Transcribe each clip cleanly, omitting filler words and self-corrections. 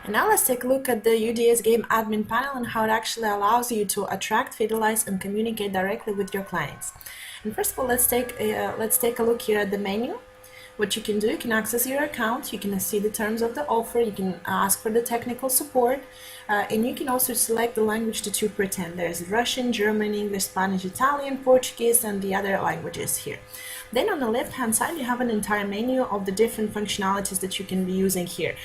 And now let's take a look at the UDS Game Admin panel and how it actually allows you to attract, fidelize, and communicate directly with your clients. And first of all, let's take a look here at the menu. What you can do, you can access your account, you can see the terms of the offer, you can ask for the technical support, and you can also select the language that you pretend. There's Russian, German, English, Spanish, Italian, Portuguese, and the other languages here. Then on the left hand side you have an entire menu of the different functionalities that you can be using here.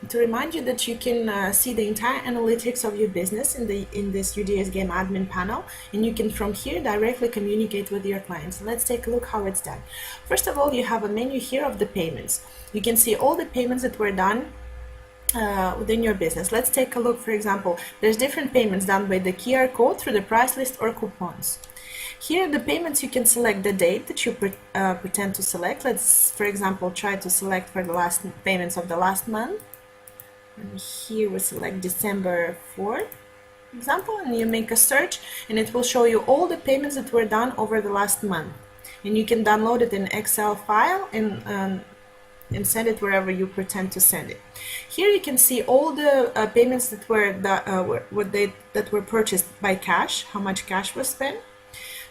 To remind you that you can see the entire analytics of your business in this UDS Game Admin panel, and you can from here directly communicate with your clients. Let's take a look how it's done. First of all, you have a menu here of the payments. You can see all the payments that were done within your business. Let's take a look. For example, there's different payments done by the QR code, through the price list, or coupons. Here, the payments, you can select the date that you pretend to select. Let's, for example, try to select for the last payments of the last month. And here we select December 4th, for example, and you make a search, and it will show you all the payments that were done over the last month. And you can download it in Excel file and send it wherever you pretend to send it. Here you can see all the payments that were purchased by cash, how much cash was spent.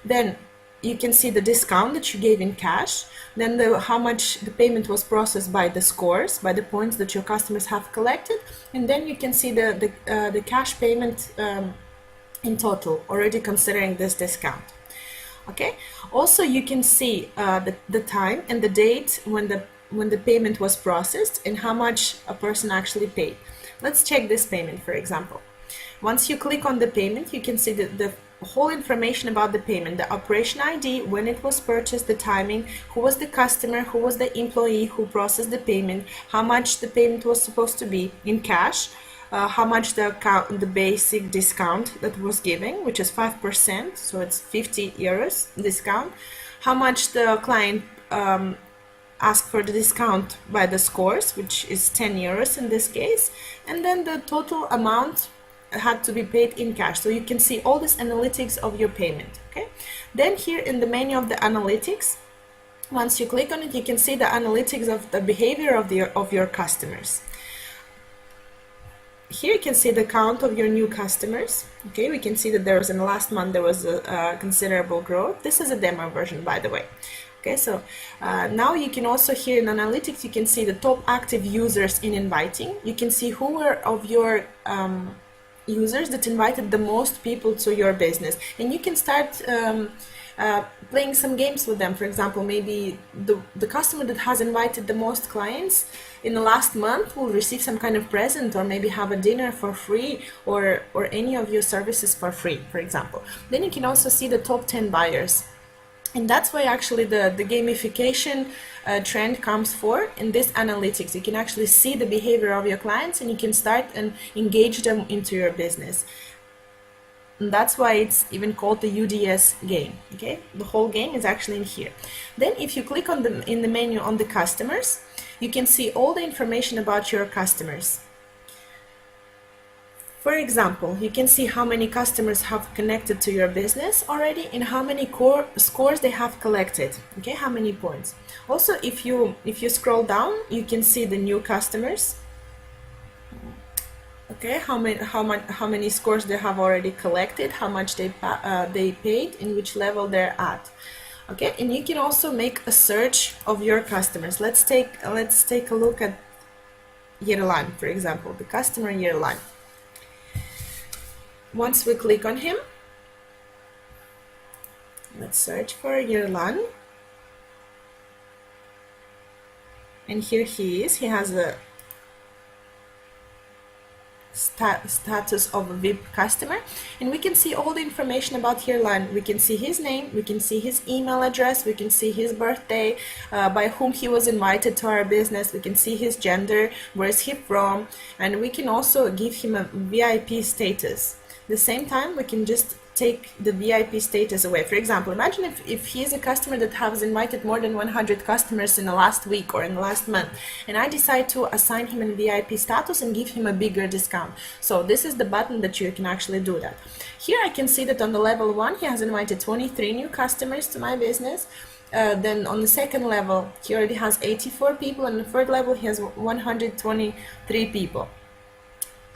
Then you can see the discount that you gave in cash, then how much the payment was processed by the scores, by the points that your customers have collected, and then you can see the cash payment in total, already considering this discount. Okay. Also, you can see the time and the date when the payment was processed and how much a person actually paid. Let's check this payment, for example. Once you click on the payment, you can see the whole information about the payment, the operation ID, when it was purchased, the timing, who was the customer, who was the employee who processed the payment, how much the payment was supposed to be in cash, how much the basic discount that was given, which is 5%, so it's 50 euros discount, how much the client asked for the discount by the scores, which is 10 euros in this case, and then the total amount had to be paid in cash. So you can see all this analytics of your payment. Okay. Then here in the menu of the analytics, once you click on it, you can see the analytics of the behavior of your customers. Here you can see the count of your new customers. Okay, we can see that there was, in the last month there was a considerable growth. This is a demo version, by the way. Okay, so now you can also, here in analytics, you can see the top active users in inviting. You can see who were of your users that invited the most people to your business, and you can start playing some games with them. For example, maybe the customer that has invited the most clients in the last month will receive some kind of present, or maybe have a dinner for free, or any of your services for free, for example. Then you can also see the top 10 buyers. And that's why actually the gamification trend comes for in this analytics. You can actually see the behavior of your clients, and you can start and engage them into your business. And that's why it's even called the UDS game. Okay, the whole game is actually in here. Then if you click on in the menu on the customers, you can see all the information about your customers. For example, you can see how many customers have connected to your business already, and how many scores they have collected. Okay, how many points. Also, if you scroll down, you can see the new customers. Okay, how many scores they have already collected, how much they paid, and which level they're at. Okay, and you can also make a search of your customers. Let's take a look at Yerlan, for example, the customer Yerlan. Once we click on him, let's search for Yerlan, and here he is. He has a status of a VIP customer, and we can see all the information about Yerlan. We can see his name, we can see his email address, we can see his birthday, by whom he was invited to our business, we can see his gender, where is he from, and we can also give him a VIP status. At the same time, we can just take the VIP status away. For example, imagine if he is a customer that has invited more than 100 customers in the last week or in the last month, and I decide to assign him a VIP status and give him a bigger discount. So this is the button that you can actually do that. Here I can see that on the level 1 he has invited 23 new customers to my business. Then on the second level, he already has 84 people, and the third level, he has 123 people.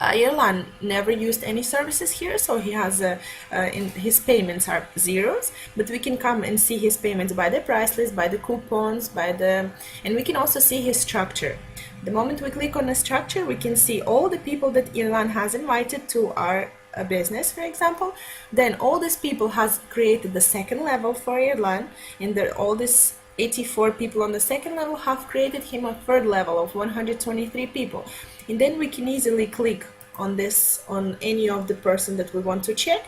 Ireland never used any services here, so he has in his payments are zeros, but we can come and see his payments by the price list, by the coupons, and we can also see his structure. The moment we click on the structure, we can see all the people that Ireland has invited to our business, for example. Then all these people has created the second level for Ireland, and all these 84 people on the second level have created him a third level of 123 people. And then we can easily click on this, on any of the person that we want to check,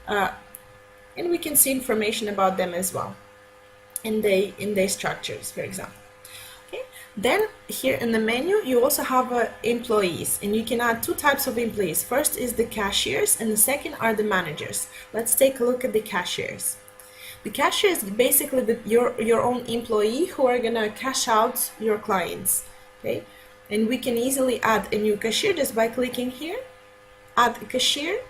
and we can see information about them as well in their structures, for example. Okay. Then here in the menu, you also have employees, and you can add two types of employees. First is the cashiers, and the second are the managers. Let's take a look at the cashiers. The cashier is basically your own employee who are gonna cash out your clients. Okay. And we can easily add a new cashier just by clicking here, add a cashier,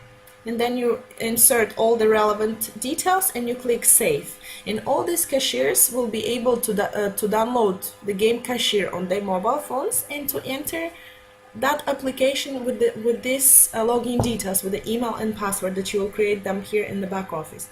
and then you insert all the relevant details and you click save. And all these cashiers will be able to download the game cashier on their mobile phones and to enter that application with this login details, with the email and password that you will create them here in the back office.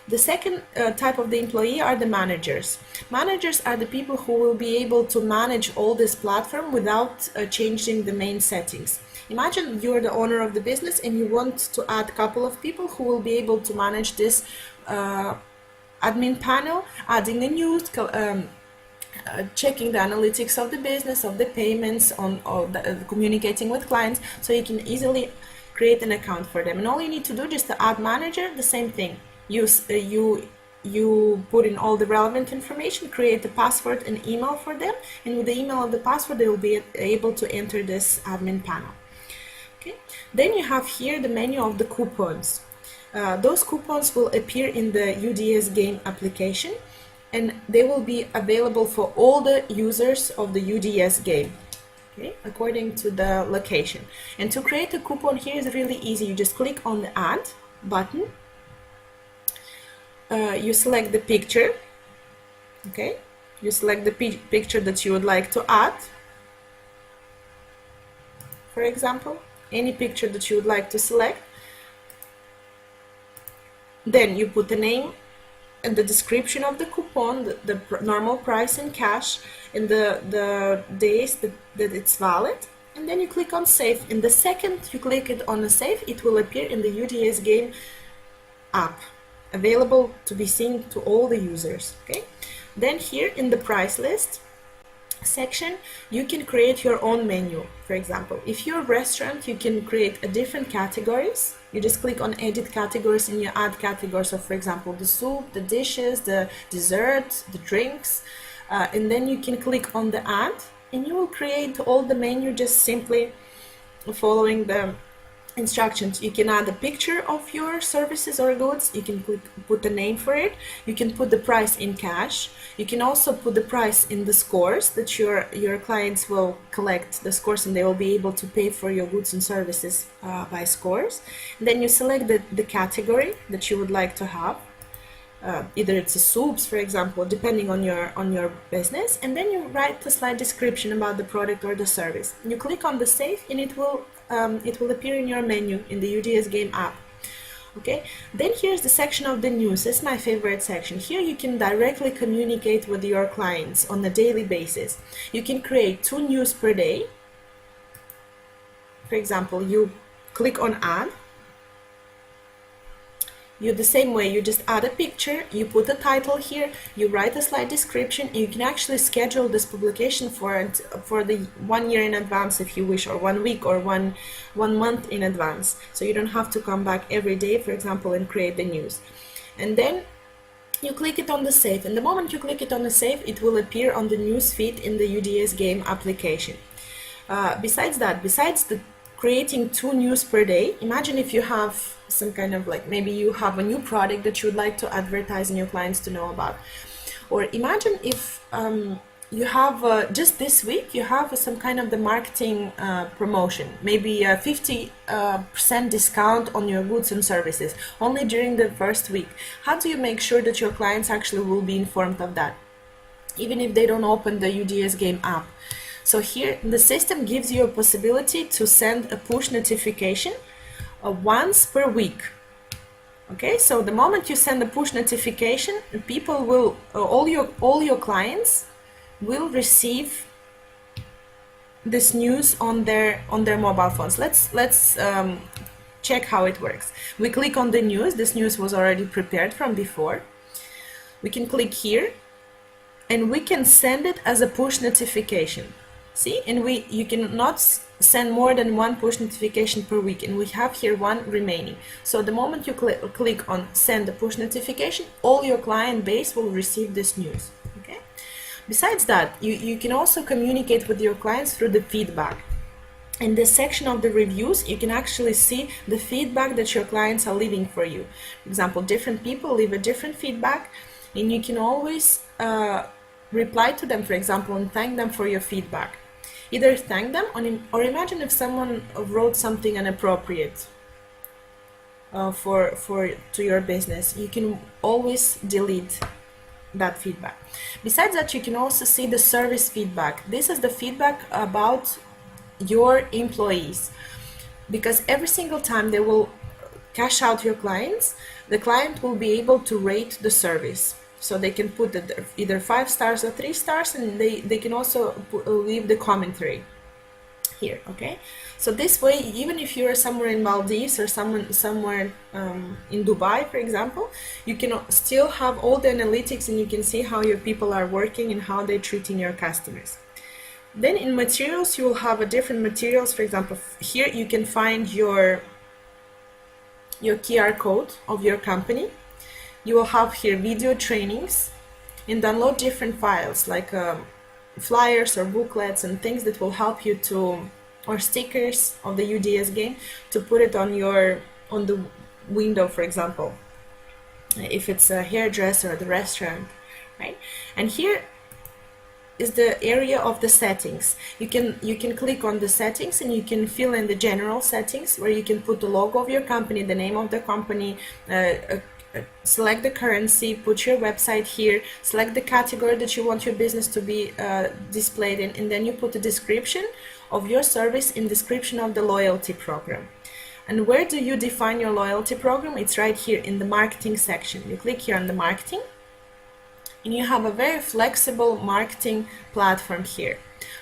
The second type of the employee are the managers. Managers are the people who will be able to manage all this platform without changing the main settings. Imagine you're the owner of the business and you want to add a couple of people who will be able to manage this admin panel, adding the news, checking the analytics of the business, of the payments, communicating with clients, so you can easily create an account for them. And all you need to do just to add manager, the same thing. You put in all the relevant information, create the password and email for them, and with the email and the password they will be able to enter this admin panel. Okay. Then you have here the menu of the coupons. Those coupons will appear in the UDS Game application, and they will be available for all the users of the UDS game, okay, according to the location. And to create a coupon here is really easy. You just click on the add button. You select the picture, okay, you select the picture that you would like to add, for example, any picture that you would like to select. Then you put the name and the description of the coupon, the normal price in cash, and the days that it's valid, and then you click on save. And the second you click it on the save, it will appear in the UDS Game app, available to be seen to all the users. Okay. Then here in the price list section, you can create your own menu. For example, if you're a restaurant, you can create a different categories. You just click on edit categories and you add categories of, for example, the soup, the dishes, the dessert, the drinks, and then you can click on the add and you will create all the menu just simply following the instructions. You can add a picture of your services or goods. You can put the name for it. You can put the price in cash. You can also put the price in the scores that your clients will collect the scores, and they will be able to pay for your goods and services by scores. And then you select the category that you would like to have. Either it's a soups, for example, depending on your business, and then you write a slight description about the product or the service. You click on the save, and it will appear in your menu in the UDS Game app. Okay, then here's the section of the news. It's my favorite section. Here you can directly communicate with your clients on a daily basis. You can create 2 news per day. For example, you click on add. You the same way, you just add a picture, you put a title here, you write a slight description, and you can actually schedule this publication for the 1 year in advance if you wish, or 1 week, or one month in advance. So you don't have to come back every day, for example, and create the news. And then you click it on the save, and the moment you click it on the save, it will appear on the news feed in the UDS Game application. Besides the creating 2 news per day, imagine if you have some kind of, like, maybe you have a new product that you would like to advertise and your clients to know about. Or imagine if you have just this week you have some kind of the marketing promotion, maybe a 50% discount on your goods and services only during the first week. How do you make sure that your clients actually will be informed of that, even if they don't open the UDS Game app? So here the system gives you a possibility to send a push notification once per week. Okay, so the moment you send a push notification, people will all your clients will receive this news on their mobile phones. Let's check how it works. We click on the news. This news was already prepared from before. We can click here and we can send it as a push notification. See, and you cannot send more than one push notification per week, and we have here one remaining. So the moment you click on send a push notification, all your client base will receive this news. Okay. Besides that, you can also communicate with your clients through the feedback. In this section of the reviews, you can actually see the feedback that your clients are leaving for you. For example, different people leave a different feedback, and you can always reply to them, for example, and thank them for your feedback. Either thank them or imagine if someone wrote something inappropriate to your business. You can always delete that feedback. Besides that, you can also see the service feedback. This is the feedback about your employees, because every single time they will cash out your clients, the client will be able to rate the service. So they can put either 5 stars or 3 stars, and they can also leave the commentary here. Okay, so this way, even if you're somewhere in Maldives or somewhere in Dubai, for example, you can still have all the analytics, and you can see how your people are working and how they're treating your customers. Then in materials, you will have a different materials. For example, here you can find your QR code of your company. You will have here video trainings and download different files like flyers or booklets and things that will help you or stickers of the UDS game to put it on the window, for example, if it's a hairdresser or the restaurant, right? And here is the area of the settings. You can click on the settings, and you can fill in the general settings where you can put the logo of your company, the name of the company, select the currency, put your website here, select the category that you want your business to be displayed in, and then you put a description of your service and description of the loyalty program. And where do you define your loyalty program? It's right here in the marketing section. You click here on the marketing, and you have a very flexible marketing platform here.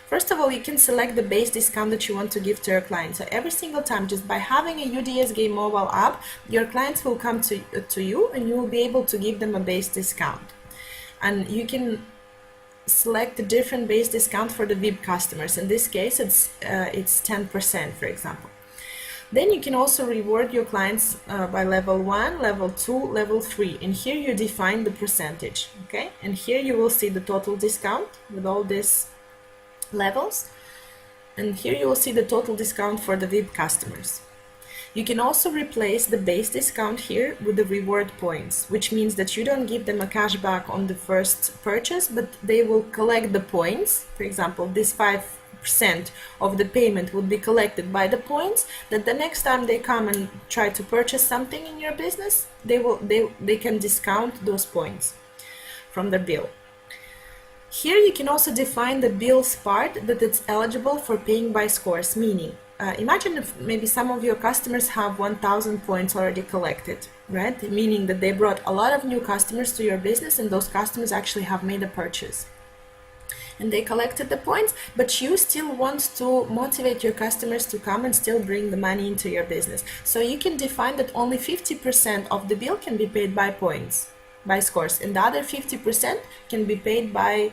First of all, you can select the base discount that you want to give to your clients. So every single time, just by having a UDS Game mobile app, your clients will come to you, and you will be able to give them a base discount. And you can select a different base discount for the VIP customers. In this case, it's 10%, for example. Then you can also reward your clients by level 1, level 2, level 3. And here you define the percentage, okay? And here you will see the total discount with all these levels, and here you will see the total discount for the VIP customers. You can also replace the base discount here with the reward points, which means that you don't give them a cashback on the first purchase, but they will collect the points. For example, this 5% of the payment would be collected by the points, that the next time they come and try to purchase something in your business, they can discount those points from the bill. Here you can also define the bills part, that it's eligible for paying by scores, meaning imagine if maybe some of your customers have 1,000 points already collected, right? Meaning that they brought a lot of new customers to your business, and those customers actually have made a purchase. And they collected the points, but you still want to motivate your customers to come and still bring the money into your business. So you can define that only 50% of the bill can be paid by points, by scores, and the other 50% can be paid by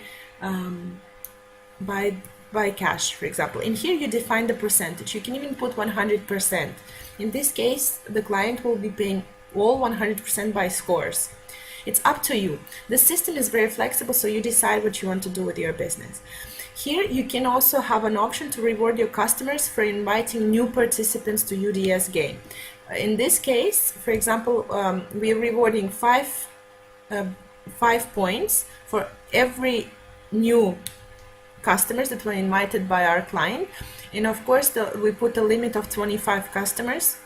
cash, for example. And here you define the percentage. You can even put 100%. In this case, the client will be paying all 100% by scores. It's up to you. The system is very flexible, so you decide what you want to do with your business. Here you can also have an option to reward your customers for inviting new participants to UDS Game. In this case, for example, we are rewarding 5 points for every new customers that were invited by our client. And of course, we put a limit of 25 customers.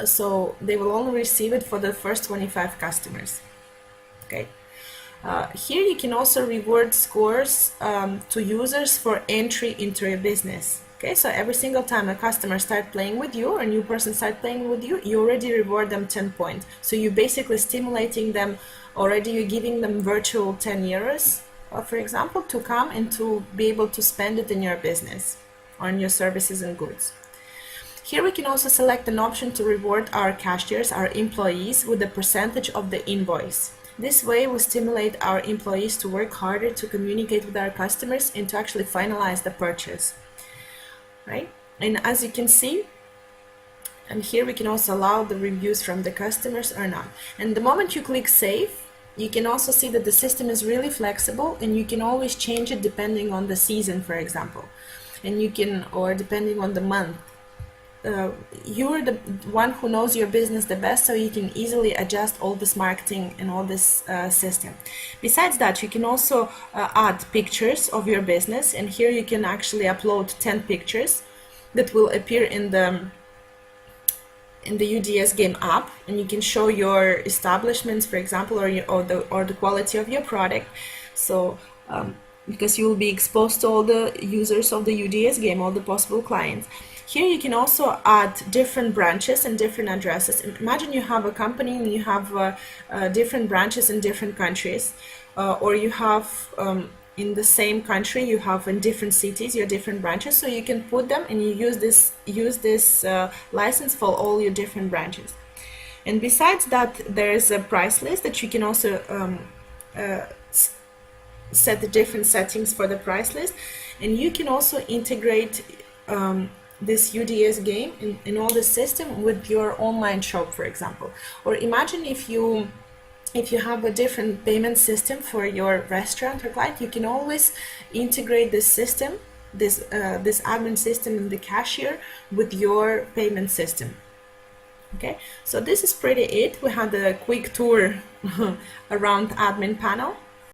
So they will only receive it for the first 25 customers. Okay. Here you can also reward scores to users for entry into your business. Okay, so every single time a customer starts playing with you or a new person starts playing with you, you already reward them 10 points. So you're basically stimulating them already, you're giving them virtual 10 euros, for example, to come and to be able to spend it in your business or in your services and goods. Here we can also select an option to reward our cashiers, our employees, with a percentage of the invoice. This way we stimulate our employees to work harder to communicate with our customers and to actually finalize the purchase. Right? And as you can see, and here we can also allow the reviews from the customers or not. And the moment you click save, you can also see that the system is really flexible and you can always change it depending on the season, for example. And you can, or depending on the month. You're the one who knows your business the best, so you can easily adjust all this marketing and all this system. Besides that, you can also add pictures of your business, and here you can actually upload 10 pictures that will appear in the UDS Game app, and you can show your establishments, for example, or the quality of your product. So because you will be exposed to all the users of the UDS game, all the possible clients. Here you can also add different branches and different addresses. Imagine you have a company and you have different branches in different countries, or you have in the same country, you have in different cities your different branches. So you can put them and you use this license for all your different branches. And besides that, there is a price list that you can also set the different settings for the price list, and you can also integrate this UDS game in all the system with your online shop, for example. Or imagine if you have a different payment system for your restaurant or client, you can always integrate this system, this admin system and the cashier with your payment system. Okay, so this is pretty it. We had a quick tour around admin panel.